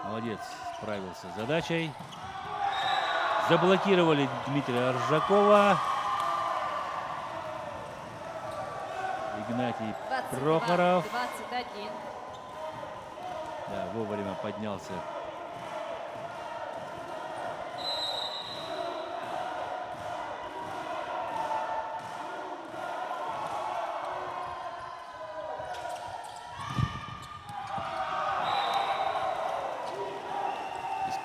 Молодец, справился с задачей. Заблокировали Дмитрия Аржакова. Игнатий Прохоров. 21. Да, вовремя поднялся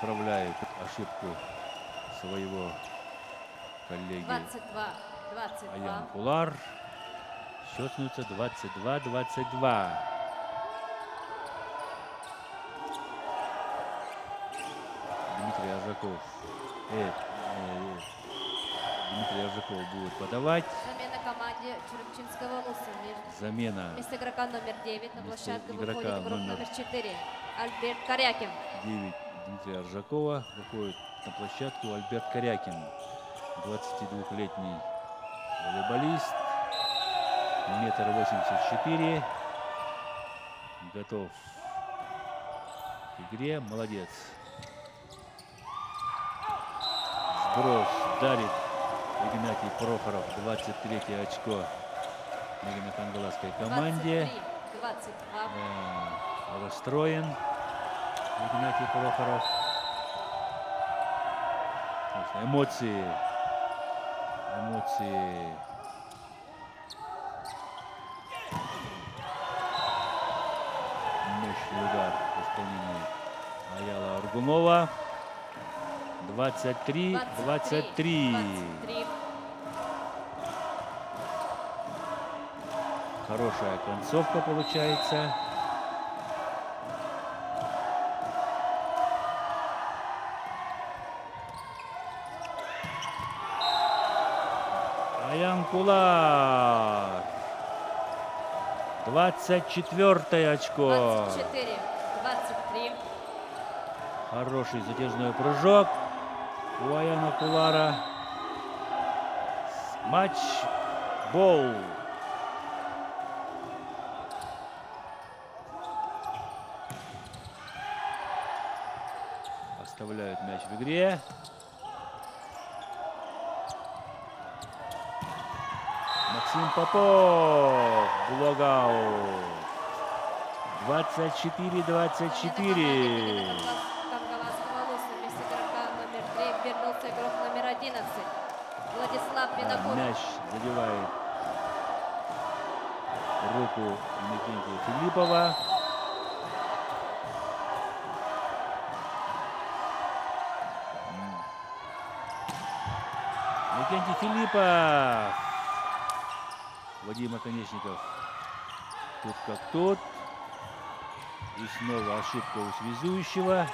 исправляет ошибку своего коллеги 22-22. Аян Кулар. Счет становится 22-22. Дмитрий Аржаков. Дмитрий Аржаков будет подавать. Замена команде Черепчинского Луса. Замена Вместо игрока номер 9 на Вместо площадку игрока выходит игрок номер номер 4 Альберт Корякин. 9 Дмитрия Аржакова. Выходит на площадку Альберт Корякин. 22-летний волейболист. 1,84 м. Готов к игре. Молодец. Сброс дарит Игнатий Прохоров. 23-е очко Мегино-Кангаласской команде. 23-22. Расстроен Игнатий Прохоров. Эмоции. Мощный удар в исполнении Аяла Аргунова. 23-23. 23. Хорошая концовка получается. Аян Кулар. 24-е очко. 24-23. Хороший затяжной прыжок у Аяна Кулара. Матч-бол. Оставляют мяч в игре. Максим Попов. Блогаут. 24-24. Кангаласского Луса. Вместо игрока номер 3 вернулся игрок номер 11 Владислав Винокуров. Мяч задевает руку Иннокентия Филиппова. Иннокентий Филиппов. Вадим Оконечников. Тут как тут. И снова ошибка у связующего.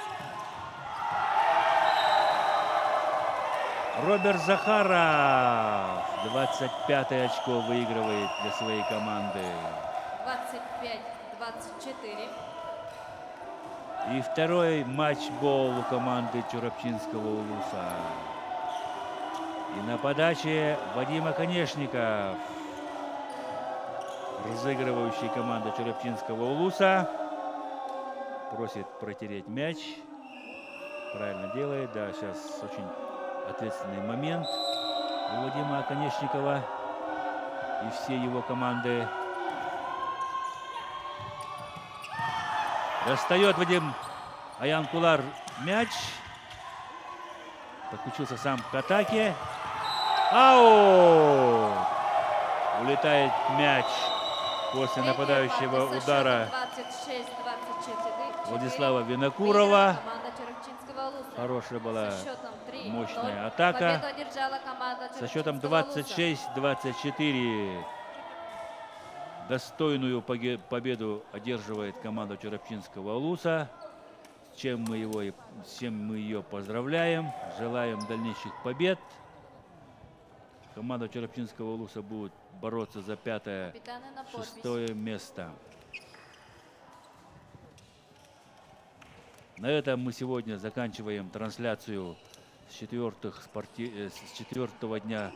Роберт Захаров. 25-е очко выигрывает для своей команды. 25-24. И второй матч-бол у команды Черепчинского Улуса. И на подаче Вадим Оконечников, разыгрывающий команду Черепчинского Улуса, просит протереть мяч. Правильно делает. Да, сейчас очень ответственный момент у Вадима Оконечникова и всей его команды. Достает Вадим Аян Кулар мяч. Подключился сам к атаке. Аут! Улетает мяч после нападающего удара 26-24. Владислава Винокурова. Команда Черепчинского Луса. Хорошая была Со счетом 3-0 мощная атака. победу одержала команда Со счетом Черепчинского Луса. 26-24. Достойную победу одерживает команда Черепчинского Улуса. С чем мы ее поздравляем. Желаем дальнейших побед. Команда Черепчинского Улуса будет бороться за 5-е, Капитаны на подпись. 6-е место. На этом мы сегодня заканчиваем трансляцию с 4-го дня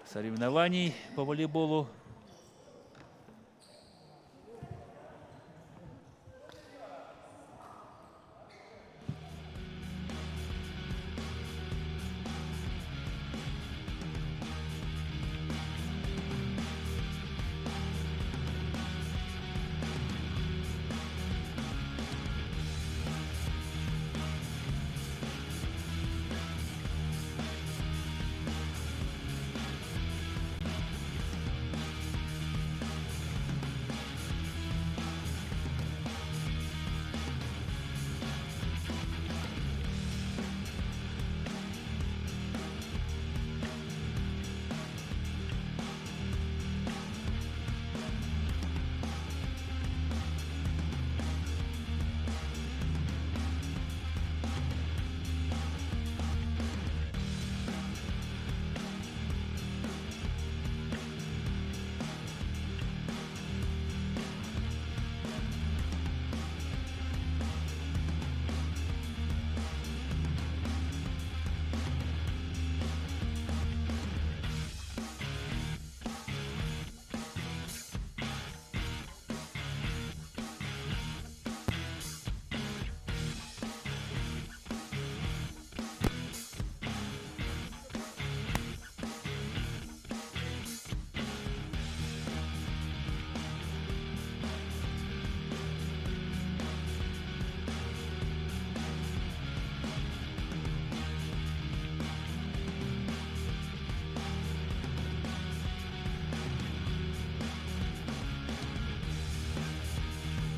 соревнований по волейболу.